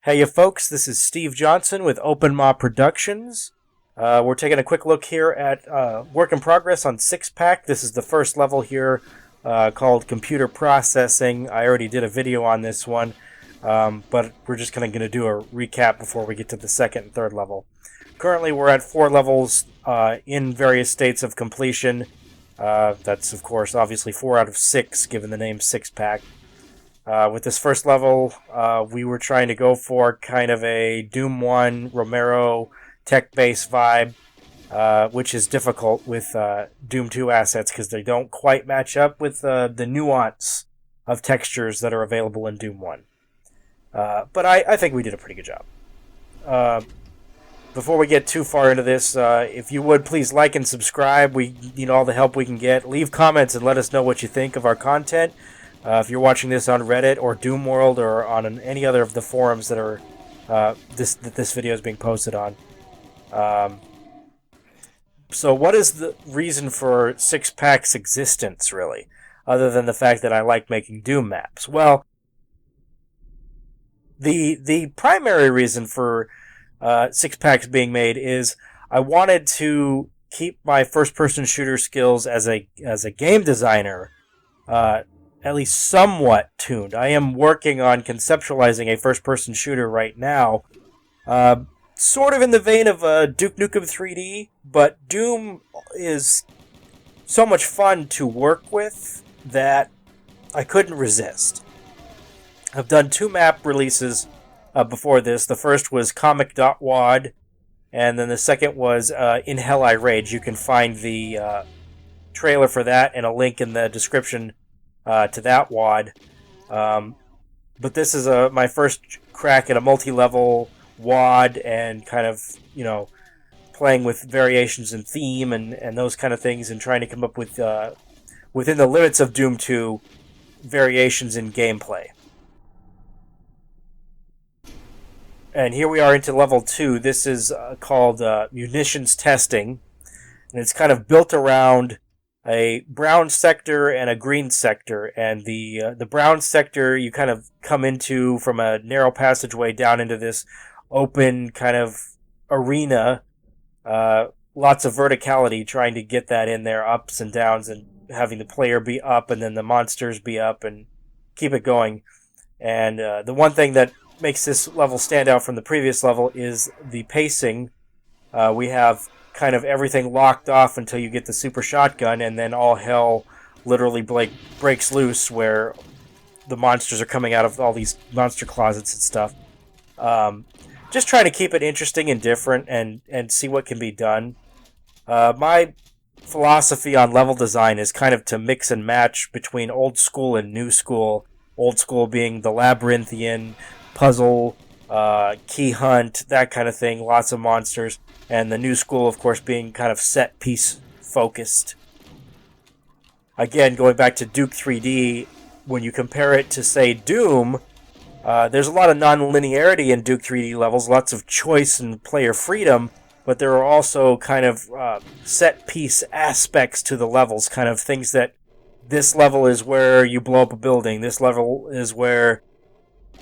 Hey, you folks, this is Steve Johnson with Maw Productions. We're taking a quick look here at work in progress on Six Pack. This is the first level here called Computer Processing. I already did a video on this one, but we're just kind of going to do a recap before we get to the second and third level. Currently, we're at 4 levels in various states of completion. That's, of course, obviously 4 out of 6, given the name Six Pack. With this first level, we were trying to go for kind of a Doom 1 Romero tech-based vibe, which is difficult with Doom 2 assets because they don't quite match up with the nuance of textures that are available in Doom 1. But I think we did a pretty good job. Before we get too far into this, if you would, please like and subscribe. We need all the help we can get. Leave comments and let us know what you think of our content. If you're watching this on Reddit or Doom World or on any other of the forums that are this video is being posted on. So what is the reason for Six Pack's existence, really? Other than the fact that I like making Doom maps? Well, the primary reason for Six Pack's being made is I wanted to keep my first-person shooter skills as a game designer at least somewhat tuned. I am working on conceptualizing a first-person shooter right now, sort of in the vein of Duke Nukem 3D, but Doom is so much fun to work with that I couldn't resist. I've done 2 map releases before this. The first was comic.wad, and then the second was In Hell I Rage. You can find the trailer for that and a link in the description to that WAD. But this is my first crack at a multi-level WAD and kind of, playing with variations in theme and those kind of things and trying to come up with, within the limits of Doom 2, variations in gameplay. And here we are into level 2. This is called munitions testing, and it's kind of built around a brown sector and a green sector, and the brown sector you kind of come into from a narrow passageway down into this open kind of arena, lots of verticality, trying to get that in there, ups and downs, and having the player be up and then the monsters be up and keep it going. And the one thing that makes this level stand out from the previous level is the pacing. We have kind of everything locked off until you get the super shotgun, and then all hell literally breaks loose where the monsters are coming out of all these monster closets and stuff. Just trying to keep it interesting and different and see what can be done. My philosophy on level design is kind of to mix and match between old school and new school. Old school being the labyrinthian, puzzle, key hunt, that kind of thing, lots of monsters. And the new school, of course, being kind of set-piece focused. Again, going back to Duke 3D, when you compare it to, say, Doom, there's a lot of non-linearity in Duke 3D levels, lots of choice and player freedom, but there are also kind of set-piece aspects to the levels, kind of things that this level is where you blow up a building, this level is where,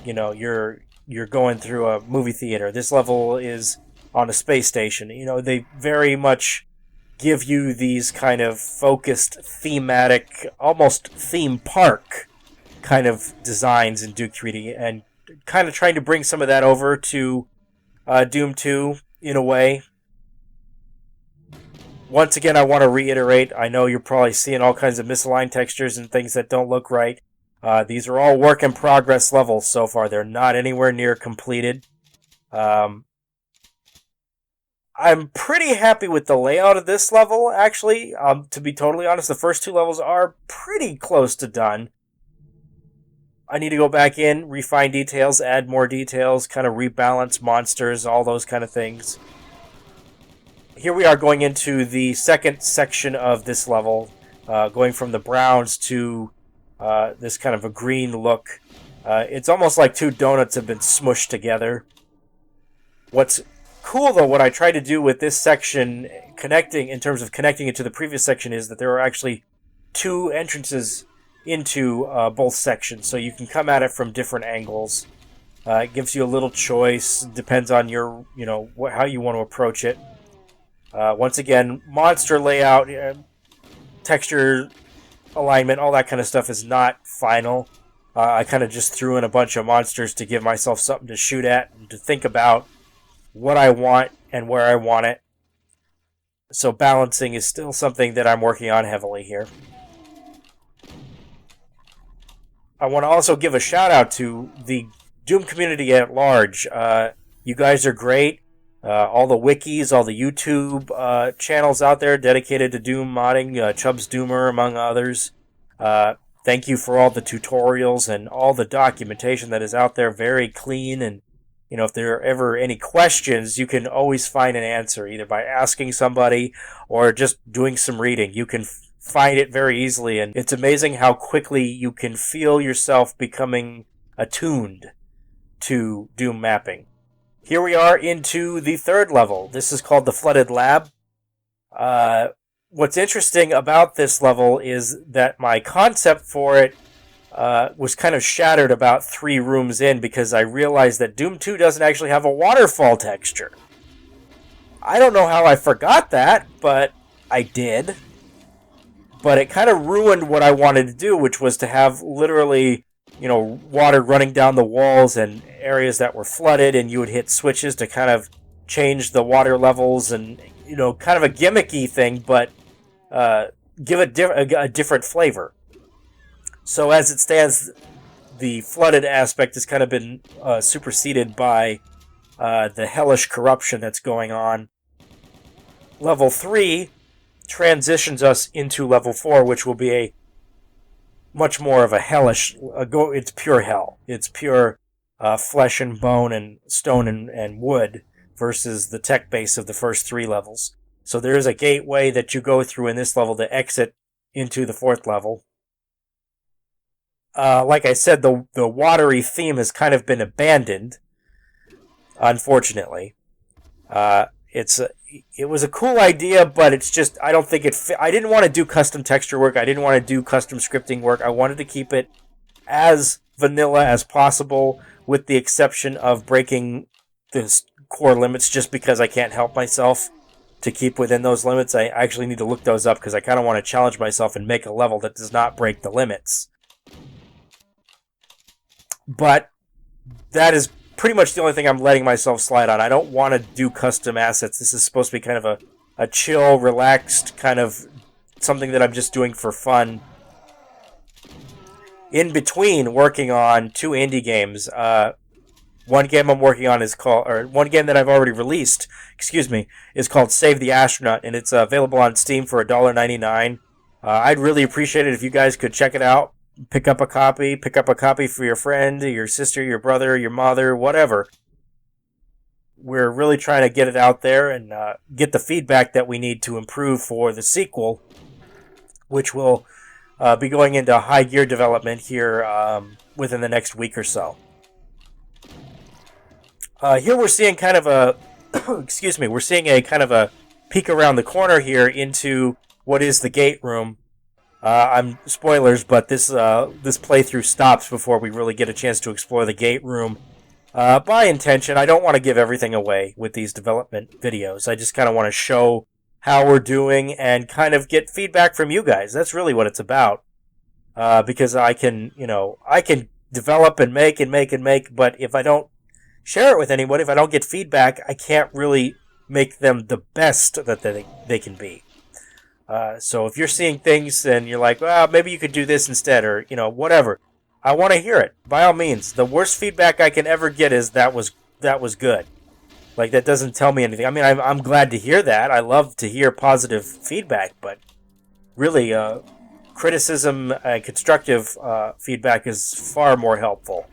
you're going through a movie theater, this level is on a space station. They very much give you these kind of focused, thematic, almost theme park kind of designs in Duke 3D, and kind of trying to bring some of that over to Doom 2 in a way. Once again, I want to reiterate, I know you're probably seeing all kinds of misaligned textures and things that don't look right. These are all work in progress levels so far. They're not anywhere near completed. I'm pretty happy with the layout of this level, actually. To be totally honest, the first 2 levels are pretty close to done. I need to go back in, refine details, add more details, kind of rebalance monsters, all those kind of things. Here we are going into the second section of this level, going from the browns to this kind of a green look. It's almost like 2 donuts have been smushed together. What's cool, though, what I try to do with this section, in terms of connecting it to the previous section, is that there are actually 2 entrances into both sections, so you can come at it from different angles. It gives you a little choice. Depends on your, how you want to approach it. Once again, monster layout, texture alignment, all that kind of stuff is not final. I kind of just threw in a bunch of monsters to give myself something to shoot at and to think about what I want and where I want it. So balancing is still something that I'm working on heavily here. I want to also give a shout out to the Doom community at large. You guys are great. All the wikis, all the YouTube channels out there dedicated to Doom modding, Chubb's Doomer among others. Thank you for all the tutorials and all the documentation that is out there, very clean. And if there are ever any questions, you can always find an answer, either by asking somebody or just doing some reading. You can find it very easily, and it's amazing how quickly you can feel yourself becoming attuned to Doom mapping. Here we are into the third level. This is called the Flooded Lab. What's interesting about this level is that my concept for it was kind of shattered about 3 rooms in, because I realized that Doom 2 doesn't actually have a waterfall texture. I don't know how I forgot that, but I did. But it kind of ruined what I wanted to do, which was to have literally, water running down the walls and areas that were flooded, and you would hit switches to kind of change the water levels, and, kind of a gimmicky thing, but give it a different flavor. So as it stands, the flooded aspect has kind of been superseded by the hellish corruption that's going on. Level 3 transitions us into level 4, which will be a much more of a hellish... it's pure hell. It's pure flesh and bone and stone and wood versus the tech base of the first 3 levels. So there is a gateway that you go through in this level to exit into the 4th level. Like I said, the watery theme has kind of been abandoned, unfortunately. It was a cool idea, but it's just, I don't think it fit. I didn't want to do custom texture work. I didn't want to do custom scripting work. I wanted to keep it as vanilla as possible, with the exception of breaking the core limits, just because I can't help myself to keep within those limits. I actually need to look those up, because I kind of want to challenge myself and make a level that does not break the limits. But that is pretty much the only thing I'm letting myself slide on. I don't want to do custom assets. This is supposed to be kind of a chill, relaxed kind of something that I'm just doing for fun. In between working on 2 indie games, one game I'm working on one game that I've already released, is called Save the Astronaut, and it's available on Steam for $1.99. I'd really appreciate it if you guys could check it out. Pick up a copy for your friend, your sister, your brother, your mother, whatever. We're really trying to get it out there and get the feedback that we need to improve for the sequel, which will be going into high gear development here within the next week or so. Here we're seeing kind of a, we're seeing a kind of a peek around the corner here into what is the gate room. I'm spoilers, but this playthrough stops before we really get a chance to explore the gate room. By intention, I don't want to give everything away with these development videos. I just kind of want to show how we're doing and kind of get feedback from you guys. That's really what it's about. Because I can develop and make, but if I don't share it with anyone, if I don't get feedback, I can't really make them the best that they can be. So if you're seeing things and you're like, well, maybe you could do this instead, or, whatever, I want to hear it. By all means. The worst feedback I can ever get is that was good. Like, that doesn't tell me anything. I mean, I'm glad to hear that. I love to hear positive feedback, but really, criticism and constructive feedback is far more helpful.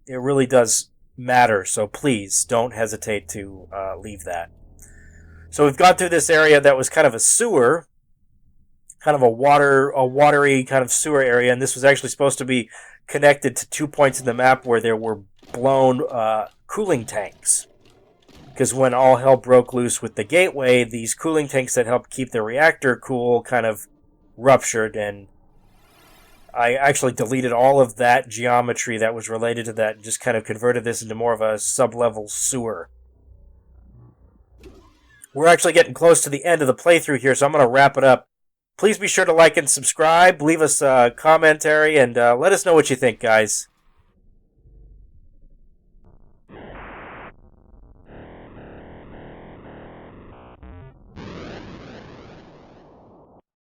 It really does matter, so please don't hesitate to leave that. So we've gone through this area that was kind of a sewer, kind of a watery kind of sewer area, and this was actually supposed to be connected to 2 points in the map where there were blown cooling tanks. Because when all hell broke loose with the gateway, these cooling tanks that helped keep the reactor cool kind of ruptured, and I actually deleted all of that geometry that was related to that and just kind of converted this into more of a sub-level sewer. We're actually getting close to the end of the playthrough here, so I'm going to wrap it up. Please be sure to like and subscribe, leave us a commentary, and let us know what you think, guys.